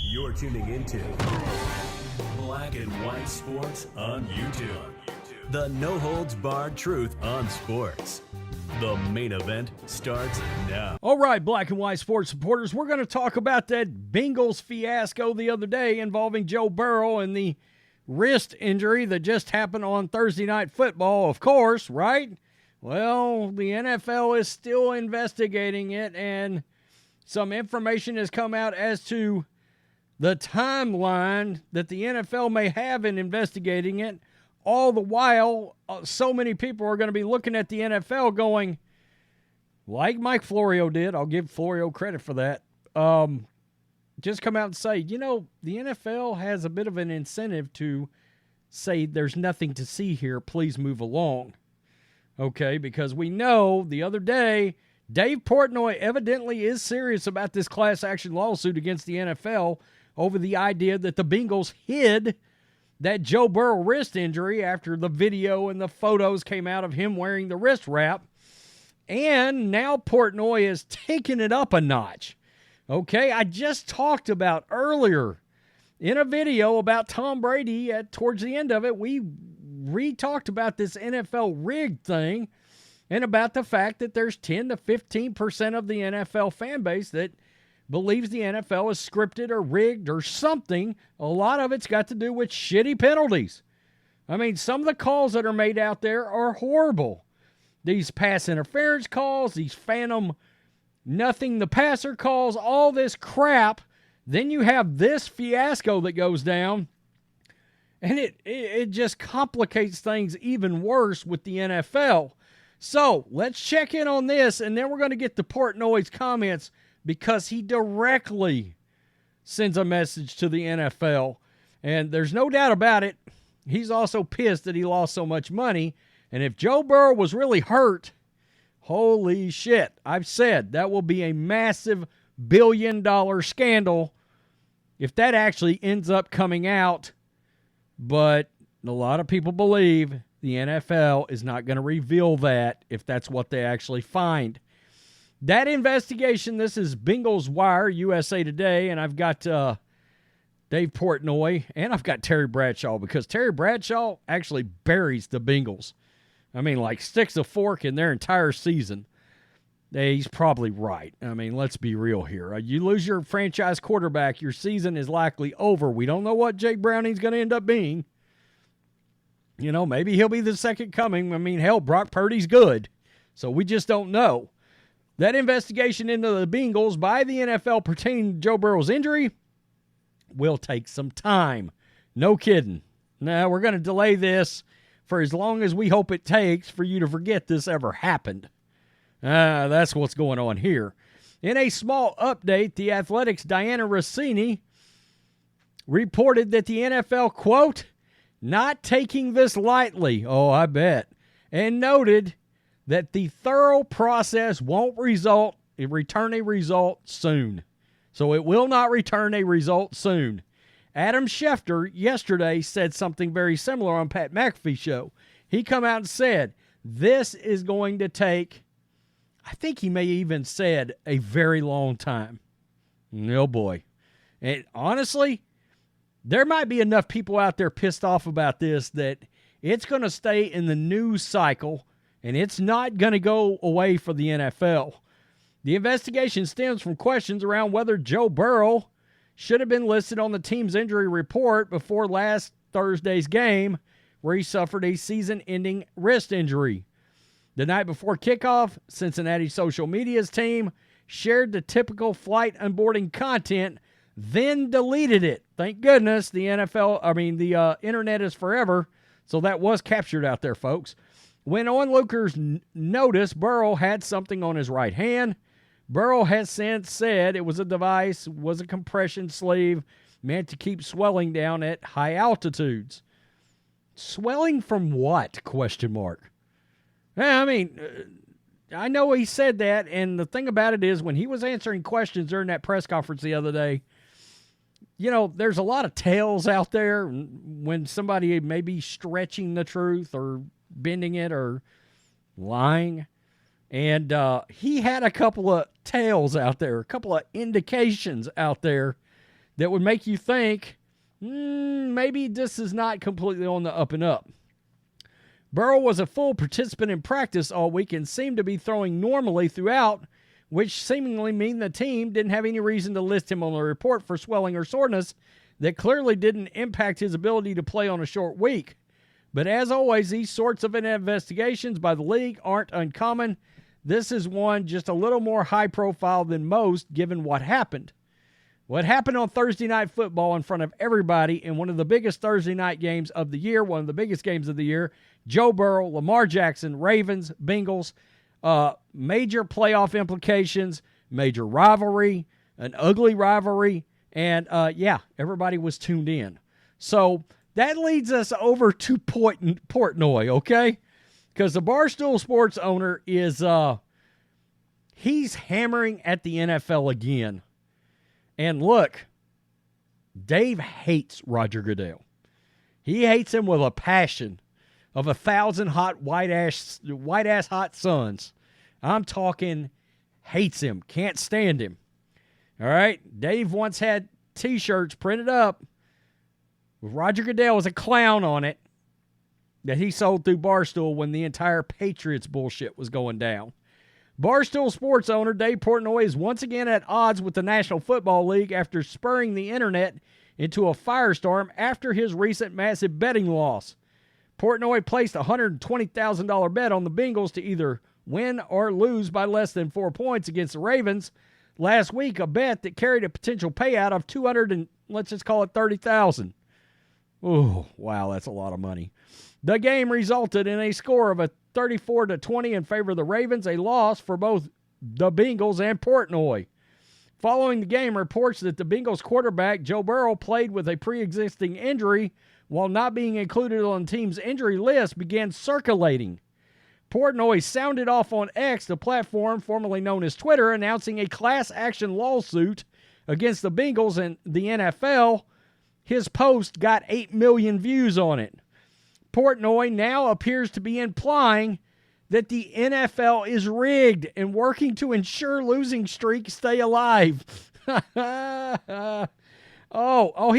You're tuning into Black and White Sports on YouTube. The no-holds-barred truth on sports. The main event starts now. All right, Black and White Sports supporters, we're going to talk about that Bengals fiasco the other day involving Joe Burrow and the wrist injury that just happened on Thursday Night Football, of course, right? Well, the NFL is still investigating it, and some information has come out as to the timeline that the NFL may have in investigating it. All the while, so many people are going to be looking at the NFL going, like Mike Florio did, I'll give Florio credit for that, just come out and say, the NFL has a bit of an incentive to say there's nothing to see here, please move along. Okay, because we know the other day, Dave Portnoy evidently is serious about this class action lawsuit against the NFL over the idea that the Bengals hid that Joe Burrow wrist injury after the video and the photos came out of him wearing the wrist wrap. And now Portnoy is taking it up a notch. Okay, I just talked about earlier in a video about Tom Brady towards the end of it, we re-talked about this NFL rigged thing and about the fact that there's 10 to 15% of the NFL fan base that believes the NFL is scripted or rigged or something. A lot of it's got to do with shitty penalties. I mean, some of the calls that are made out there are horrible. These pass interference calls, these phantom nothing the passer calls, all this crap. Then you have this fiasco that goes down, and it just complicates things even worse with the NFL. So let's check in on this, and then we're going to get to Portnoy's comments because he directly sends a message to the NFL. And there's no doubt about it, he's also pissed that he lost so much money. And if Joe Burrow was really hurt, holy shit, I've said that will be a massive billion-dollar scandal if that actually ends up coming out. But a lot of people believe the NFL is not going to reveal that if that's what they actually find. That investigation, this is Bengals Wire, USA Today, and I've got Dave Portnoy, and I've got Terry Bradshaw, because Terry Bradshaw actually buries the Bengals. I mean, like sticks a fork in their entire season. He's probably right. I mean, let's be real here. You lose your franchise quarterback, your season is likely over. We don't know what Jake Browning's going to end up being. Maybe he'll be the second coming. I mean, hell, Brock Purdy's good. So we just don't know. That investigation into the Bengals by the NFL pertaining to Joe Burrow's injury will take some time. No kidding. Now, we're going to delay this for as long as we hope it takes for you to forget this ever happened. That's what's going on here. In a small update, the Athletic's Diana Rossini reported that the NFL, quote, not taking this lightly, oh, I bet, and noted that the thorough process won't return a result soon. So it will not return a result soon. Adam Schefter yesterday said something very similar on Pat McAfee's show. He come out and said, this is going to take, I think he may even said, a very long time. Oh boy. And honestly, there might be enough people out there pissed off about this that it's going to stay in the news cycle and it's not going to go away for the NFL. The investigation stems from questions around whether Joe Burrow should have been listed on the team's injury report before last Thursday's game, where he suffered a season-ending wrist injury. The night before kickoff, Cincinnati social media's team shared the typical flight onboarding content, then deleted it. Thank goodness the internet is forever, so that was captured out there, folks. When onlookers noticed Burrow had something on his right hand, Burrow has since said it was a compression sleeve meant to keep swelling down at high altitudes. Swelling from what? Question mark. I mean, I know he said that, and the thing about it is when he was answering questions during that press conference the other day, there's a lot of tales out there when somebody may be stretching the truth or bending it or lying. And he had a couple of tales out there, a couple of indications out there that would make you think, maybe this is not completely on the up and up. Burrow was a full participant in practice all week and seemed to be throwing normally throughout, which seemingly mean the team didn't have any reason to list him on the report for swelling or soreness that clearly didn't impact his ability to play on a short week. But as always, these sorts of investigations by the league aren't uncommon. This is one just a little more high profile than most, given what happened. What happened on Thursday Night Football in front of everybody in one of the biggest Thursday night games of the year, one of the biggest games of the year, Joe Burrow, Lamar Jackson, Ravens, Bengals, major playoff implications, major rivalry, an ugly rivalry, and everybody was tuned in. So that leads us over to Portnoy, okay? Because the Barstool Sports owner is, he's hammering at the NFL again. And look, Dave hates Roger Goodell. He hates him with a passion of 1,000 hot white ass hot suns. I'm talking hates him, can't stand him. All right, Dave once had T-shirts printed up with Roger Goodell as a clown on it that he sold through Barstool when the entire Patriots bullshit was going down. Barstool Sports owner Dave Portnoy is once again at odds with the National Football League after spurring the internet into a firestorm after his recent massive betting loss. Portnoy placed a $120,000 bet on the Bengals to either win or lose by less than 4 points against the Ravens last week, a bet that carried a potential payout of $30,000. Oh, wow, that's a lot of money. The game resulted in a score of a 34-20 in favor of the Ravens, a loss for both the Bengals and Portnoy. Following the game, reports that the Bengals quarterback, Joe Burrow, played with a pre-existing injury while not being included on the team's injury list began circulating. Portnoy sounded off on X, the platform formerly known as Twitter, announcing a class action lawsuit against the Bengals and the NFL. His post got 8 million views on it. Portnoy now appears to be implying that the NFL is rigged and working to ensure losing streaks stay alive. He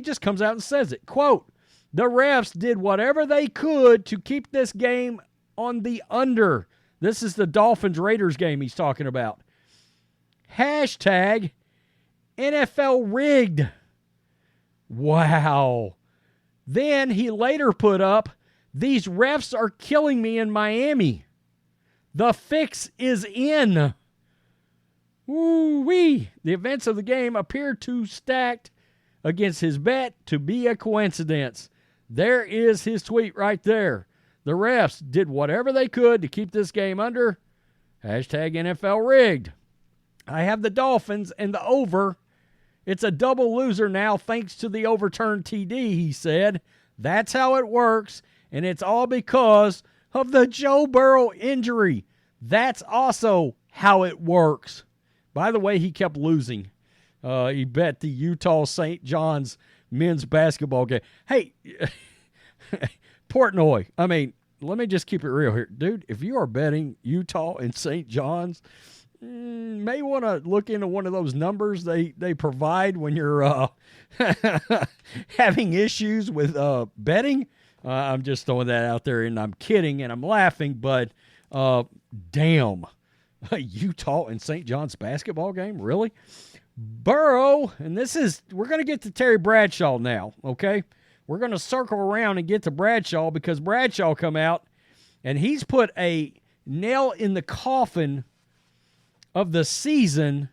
just comes out and says it. Quote, the refs did whatever they could to keep this game on the under. This is the Dolphins-Raiders game he's talking about. Hashtag NFL rigged. Wow. Then he later put up, these refs are killing me in Miami. The fix is in. Woo-wee. The events of the game appear too stacked against his bet to be a coincidence. There is his tweet right there. The refs did whatever they could to keep this game under. Hashtag NFL rigged. I have the Dolphins and the over. It's a double loser now thanks to the overturned TD, he said. That's how it works, and it's all because of the Joe Burrow injury. That's also how it works. By the way, he kept losing. He bet the Utah St. John's men's basketball game. Hey, Portnoy, I mean, let me just keep it real here. Dude, if you are betting Utah and St. John's, may want to look into one of those numbers they provide when you're having issues with betting. I'm just throwing that out there, and I'm kidding, and I'm laughing, but damn. Utah and St. John's basketball game? Really? Burrow, and we're going to get to Terry Bradshaw now, okay? We're going to circle around and get to Bradshaw because Bradshaw come out, and he's put a nail in the coffin of the season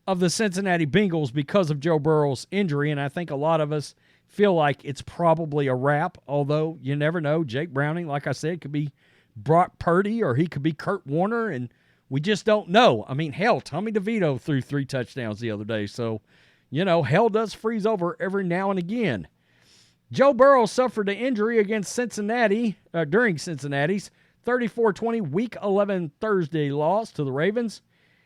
of the Cincinnati Bengals because of Joe Burrow's injury, and I think a lot of us feel like it's probably a wrap, although you never know. Jake Browning, like I said, could be Brock Purdy or he could be Kurt Warner, and we just don't know. I mean, hell, Tommy DeVito threw 3 touchdowns the other day, so, hell does freeze over every now and again. Joe Burrow suffered an injury against Cincinnati during Cincinnati's 34-20 Week 11 Thursday loss to the Ravens.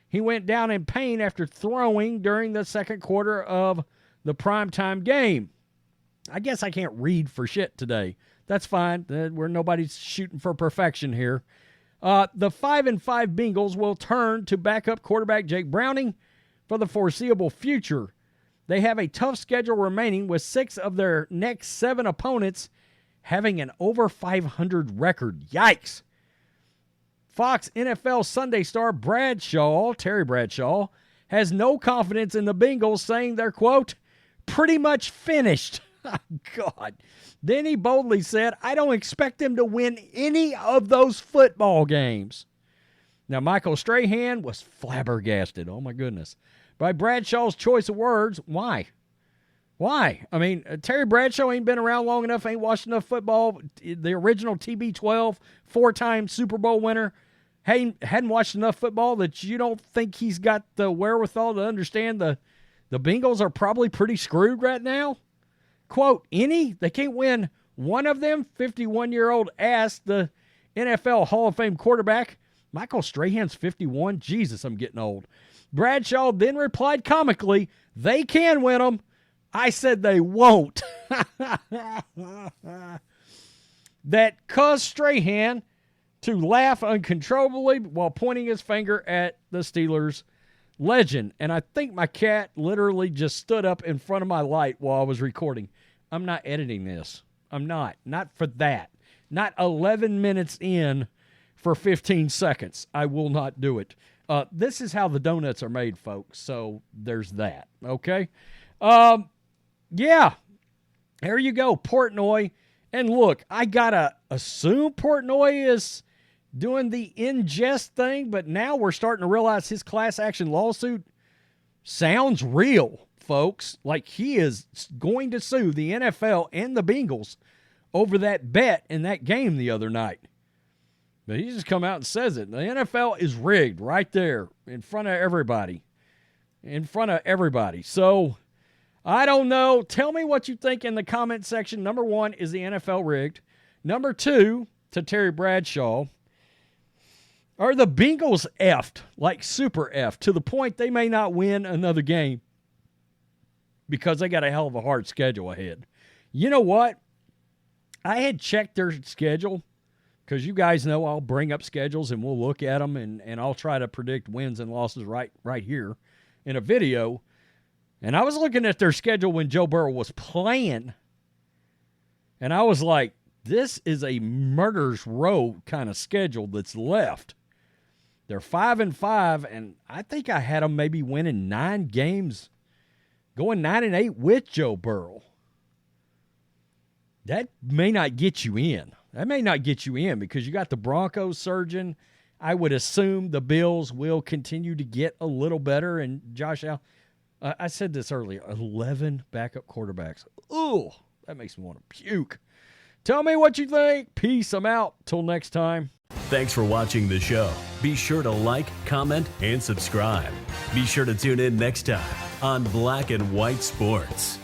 He went down in pain after throwing during the second quarter of the primetime game. I guess I can't read for shit today. That's fine. Nobody's shooting for perfection here. The 5-5 Bengals will turn to backup quarterback Jake Browning for the foreseeable future. They have a tough schedule remaining, with 6 of their next 7 opponents having an over 500 record. Yikes. Fox NFL Sunday star Terry Bradshaw, has no confidence in the Bengals, saying they're, quote, pretty much finished. God. Then he boldly said, I don't expect them to win any of those football games. Now, Michael Strahan was flabbergasted, oh my goodness, by Bradshaw's choice of words. Why? Why? I mean, Terry Bradshaw ain't been around long enough, ain't watched enough football. The original TB12, 4-time Super Bowl winner, hadn't watched enough football that you don't think he's got the wherewithal to understand the Bengals are probably pretty screwed right now? Quote, they can't win one of them? 51-year-old asked the NFL Hall of Fame quarterback. Michael Strahan's 51. Jesus, I'm getting old. Bradshaw then replied comically, they can win them. I said they won't. That caused Strahan to laugh uncontrollably while pointing his finger at the Steelers legend. And I think my cat literally just stood up in front of my light while I was recording. I'm not editing this. I'm not. Not for that. Not 11 minutes in for 15 seconds. I will not do it. This is how the donuts are made, folks. So there's that. Okay? Yeah. There you go, Portnoy. And look, I got to assume Portnoy is doing the ingest thing, but now we're starting to realize his class action lawsuit sounds real, folks. Like he is going to sue the NFL and the Bengals over that bet in that game the other night. But he just come out and says it. The NFL is rigged right there in front of everybody. So I don't know. Tell me what you think in the comment section. Number 1, is the NFL rigged? Number 2, to Terry Bradshaw, are the Bengals effed, like super effed, to the point they may not win another game because they got a hell of a hard schedule ahead? You know what? I had checked their schedule because you guys know I'll bring up schedules and we'll look at them and I'll try to predict wins and losses right here in a video. And I was looking at their schedule when Joe Burrow was playing, and I was like, this is a murderer's row kind of schedule that's left. They're 5-5, and I think I had them maybe winning 9 games, going 9-8 with Joe Burrow. That may not get you in. Because you got the Broncos surging. I would assume the Bills will continue to get a little better, and Josh Allen. I said this earlier, 11 backup quarterbacks. Ooh, that makes me want to puke. Tell me what you think. Peace. I'm out. Till next time. Thanks for watching the show. Be sure to like, comment, and subscribe. Be sure to tune in next time on Black and White Sports.